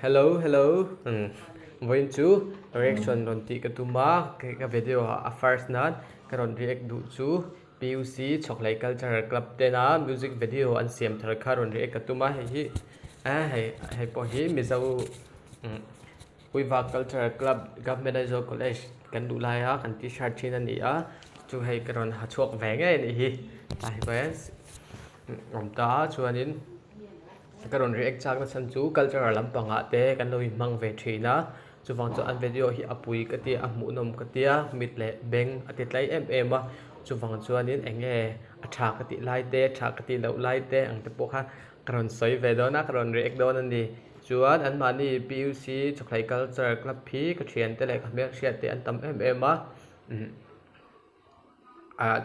Hello. Going to reaction ron ti katuma ka video a first nan karon react du chu PUC Choklai Cultural Club te na music video an siam thar karon react katuma hi a po hi mizo Uiva Cultural Club Government College kan du lai a kan t-shirt chin ani a chu hei karon ha chuak ve nge ni hi ai bes om ta chuanin karon react chak na chan chu cultural lampanga te kan loi mang ve thina chuwang chu an video hi apui ka ti a mu nom ka tia mit le beng ati tlai em a chuwang chuanin enge a tha ka ti lai te tha ka ti lo lai te ang te pokha karon soi ve do na karon react do nan ni chuan an mani PUC Choklai Cultural Club phi ka thian te le ka mek hriat te an tam em a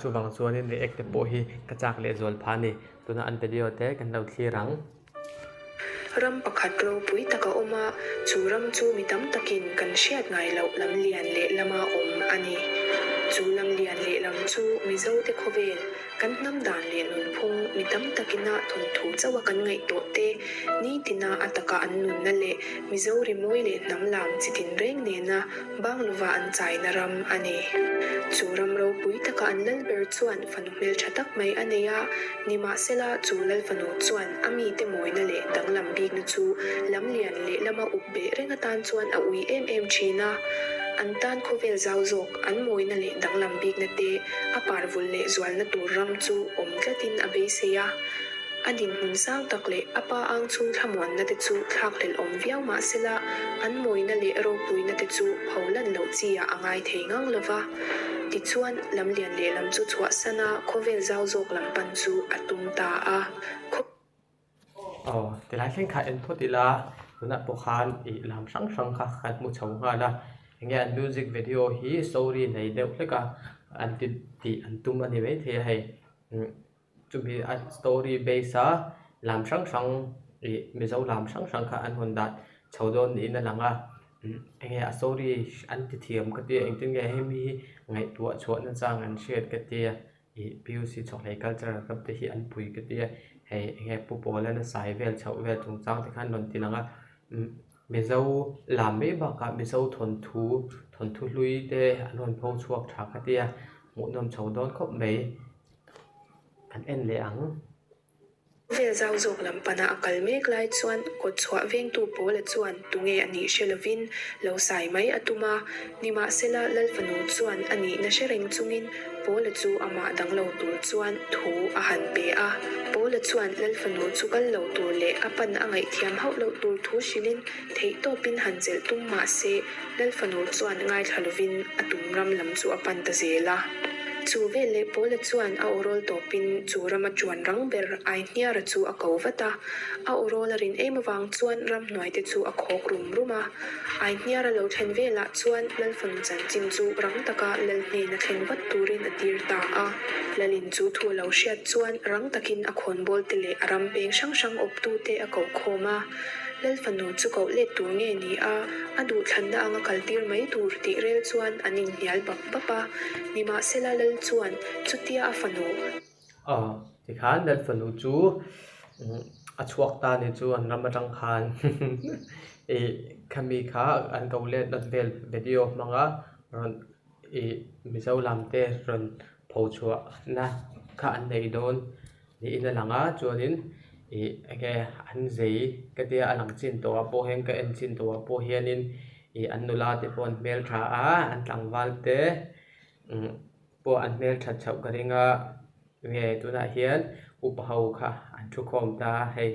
chuwang chuanin react te po hi ka chak le zol phani tuna an video te kan lo thirang ram pakhat ro pui taka oma chu ram chu mitam takin kan hriat ngai lo lam lian le lama om ani chu lam lian le lam chu mizo te khovel kan nam dan le nun phung mitam takina thun thu chawa kan ngai to te ni tina ataka an nun na le mizo ri moi le nam lam chitin reng ne na bang luwa an chai na ram ani chu ram ro pui taka an lal ber chuan fanu mel thatak mai aneya nima sela chu lal fanu chuan ami te moi na le dang lam bik na chu lam lian le lama ubbe renga tan chuan a ui em china an tan khovel zau zok an moi na le dang lam bik na te a parvul le zwal na tur ram chu om tlatin a be seya adin hun sang tak le apa ang chung thamon na te chu thak lel om viau ma sela an moi na le ro pui na te chu holan lo chia angai theingang lova ti chuan lam lian le lam chu chua sana khovel zau zok lam pan chu atum ta a ti lai thleng kha en photila tuna pokhan I lam sang kha khat mu chau nga la nge music video hi story nei deuh hleka an ti an tum ani ve the hei chu bi a story base a lam sang mizo lam sang kha an honda chaudon ni na langa nge a story an ti thiam ka ti engtin nge hemi ngai tua chhuat na chang an shet ka ti PUC Choklai Cultural Club te hi an pui ka ti hei nge pu pola na sai vel chau vel chung chang te khan non ti langa mizo lam me ba ka mizo thon thu lui te an hon phau chuak tha ka ti mu nom chaudon khop mai an en le ang vel zau zok lam pana akal mek lai chuan ko chua veng tu pole chuan tunge ani shelovin lo sai mai atuma nima sela lal fanu chuan ani na shereng chungin pole chu ama danglo tur chuan thu a han pe a pole chuan lal fanu chu kal lo tur le apan angai thiam hau lo tur thu shilin thei to pin han zel tum ma se lal fanu chuan ngai thalovin atum ram lam chu apan ta zela chu vele pole chuan a orol topin chu rama chuan rang ber ai hnia ra chu a kovata a orol rin emawang chuan ram hnoi te chu a khok ruma ai hnia ra lo then vela chuan lal fun chan chin chu rang taka lal hne na thleng wat turin a tir ta a lalin chu thu lo hriat chuan rang takin a khon bol te le aram peng sang op tu te a ko khoma lal fanu chu ko le tur nge ni a adu thanda anga kaltir mai tur ti rel chuan anin hial papa nima sela lal chuan chutia a fanu ti khan lal fanu chu a chuak ta ni chu an ram atang khan khami kha an ko le not vel video manga ron mizo lam te ron phau chua na kha an nei don ni ina langa chuanin age an zei ka te alang chin to po heng ka en chin to po hianin an nula te pon mel tha a an tlangwal te po an mel tha chau ka ringa nge tuna hian upahau kha an thu khom ta hei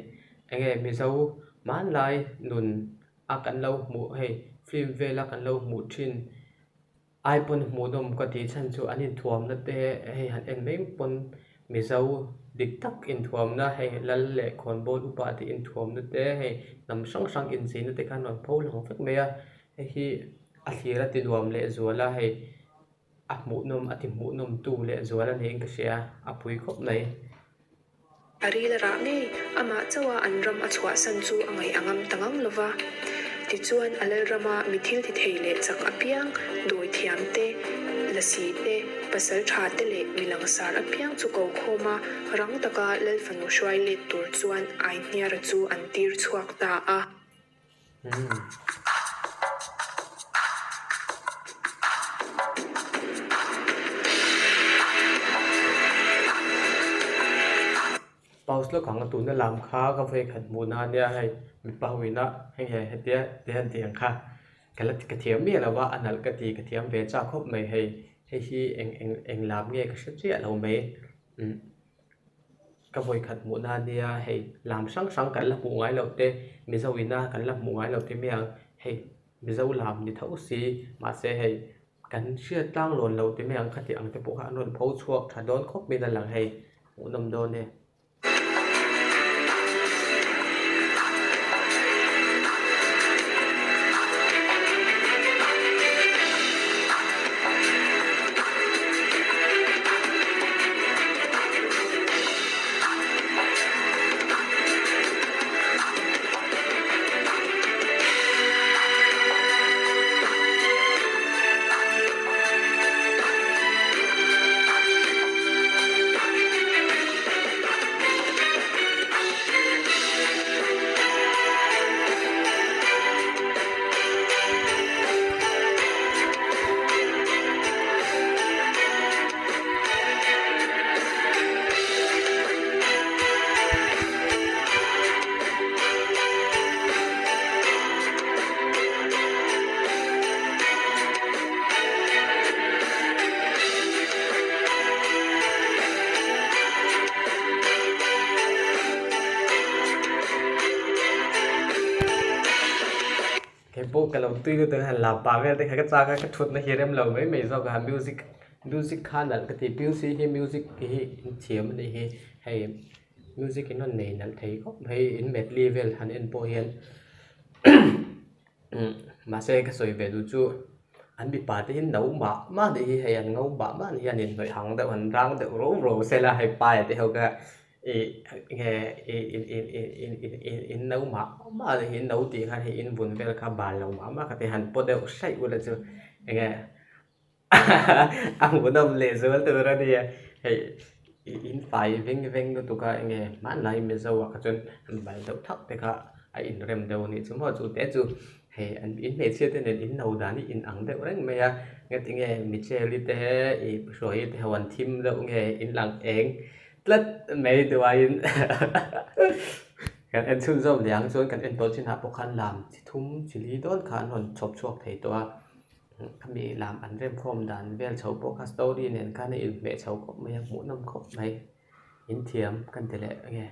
enge mizo man lai nun a kan lo mu hei film vela kan lo mu thin ai pon mu dom ka ti chan chu anin thuam na te hei han en meng pon mizo dik tak in thuam na hei lal le khon bol upa ti in thuam na te hei nam sang in sin na te kan non phol long fek meya hi a thira ti duam le zuala hei a mu nom ati mu nom tu le zuala ne ka sia a pui khop nei arila ra nge ama chawa anram achwa san chu angai angam tangang lova ti chuan alal rama mithil ti theile chak apiang doi thiam te lasi te pasal tha te le milang sar apiang chu ko khoma rang taka lal fanu shwai le tur chuan ai hnia ra chu an tir chuak ta a paus lo kang tu na lam kha ka ve khat mu na nia hai mi pawina hei hei tia te han tiang kha kalat ka thiam mi lawa anal ka ti ka thiam ve cha khop mai hei hei hi eng lam nge ka hre chia lo mai ka voi khat mu na nia hei lam sang sang kan la mu ngai lo te mi zawina kan la mu ngai lo te miang hei mi zaw lam ni thau si ma se hei kan hria tlang lon lo te miang khati ang te po kha non pho chuak tha don khop mi na lang hei mu nam don ne cái bộ cái lòng tươi từ hành làm bà về thì cái cha cái thuật nó hiện em lâu mấy do cái music khan là cái thì music hay music cái chiếm này hay music cái nó nền nó thấy có hay in mệt level hắn in po hiền mà sẽ cái soi về chú anh bị bà thì nấu mà thì hay anh ngấu mà thì anh in nội hàng đạo hành rang đạo rổ sẽ là hay bài thì hậu cái nghe in nấu mà thì in nấu thì hay in vun về cả bà lâu mà cái thì hành po đều say vừa là chứ nghe ang muốn lệ rồi từ ra đi hay in phải veng nó tụi cái nghe mà lại mình giàu cái chân bài đầu thấp thì cả in rem đầu này chúng họ chú té chú hay anh in mấy chiếc thế nên in nấu đàn in ăn đấy đấy mày nghe tiếng nghe mình chơi đi thế rồi thì hoàn team đâu nghe in lặng eng lất mấy tụi anh cái anh xuân dâu liang xuân cái anh tôi xin học khăn làm chỉ thúng chỉ lý đón khăn hoàn chọc chọc thầy tôi kami làm ăn rem form đàn về cháu podcast story nên cái này mẹ cháu có mấy mỗi năm có mấy in thiếm cần thể lệ nghe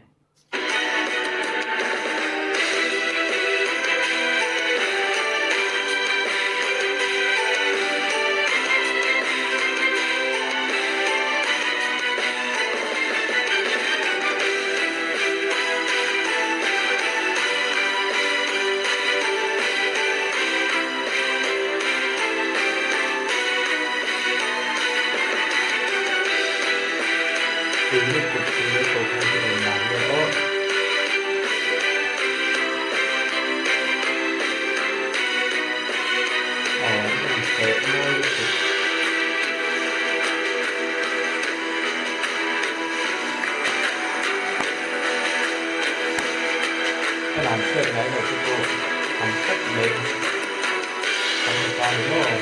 tiếng liên tục hay cái này làm nữa mình sẽ môi cái làm chuyện đấy là chúng tôi làm cách mình không qua đúng rồi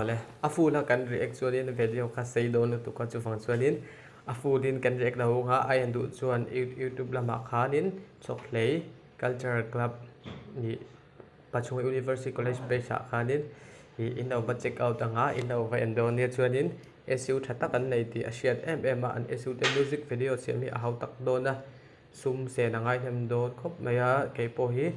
le afu la kan react chuan video kha sei don tu ka chu fang chuanin afu din kan react lo ha ai andu chuan youtube lama khanin choklei cultural club ni pachung university college pe sa khanin inova check out anga inova endonia chuanin SU thatak an nei ti a hriat em an SU te music video siam hi a hau tak dona sum se na ngai hem don khop maya keipo hi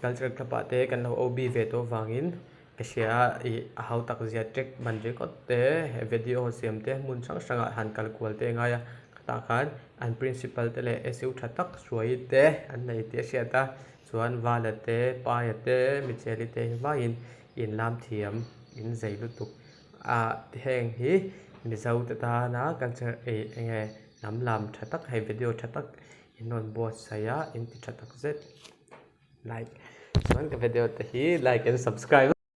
cultural thapa te kan lo OB ve to wangin asia a hau tak zia track ban record te video siam te mun sang sanga han kal kwal te ngaya ta khan an principal te le SU thatak suai te an nei ti sia ta chuan valate paate micheli te wain in lam thiam in zailutuk a heng hi mizo ta na culture nge nam lam thatak hai video thatak inon bo saya in ti thatak zet like chuan ka video te hi like and subscribe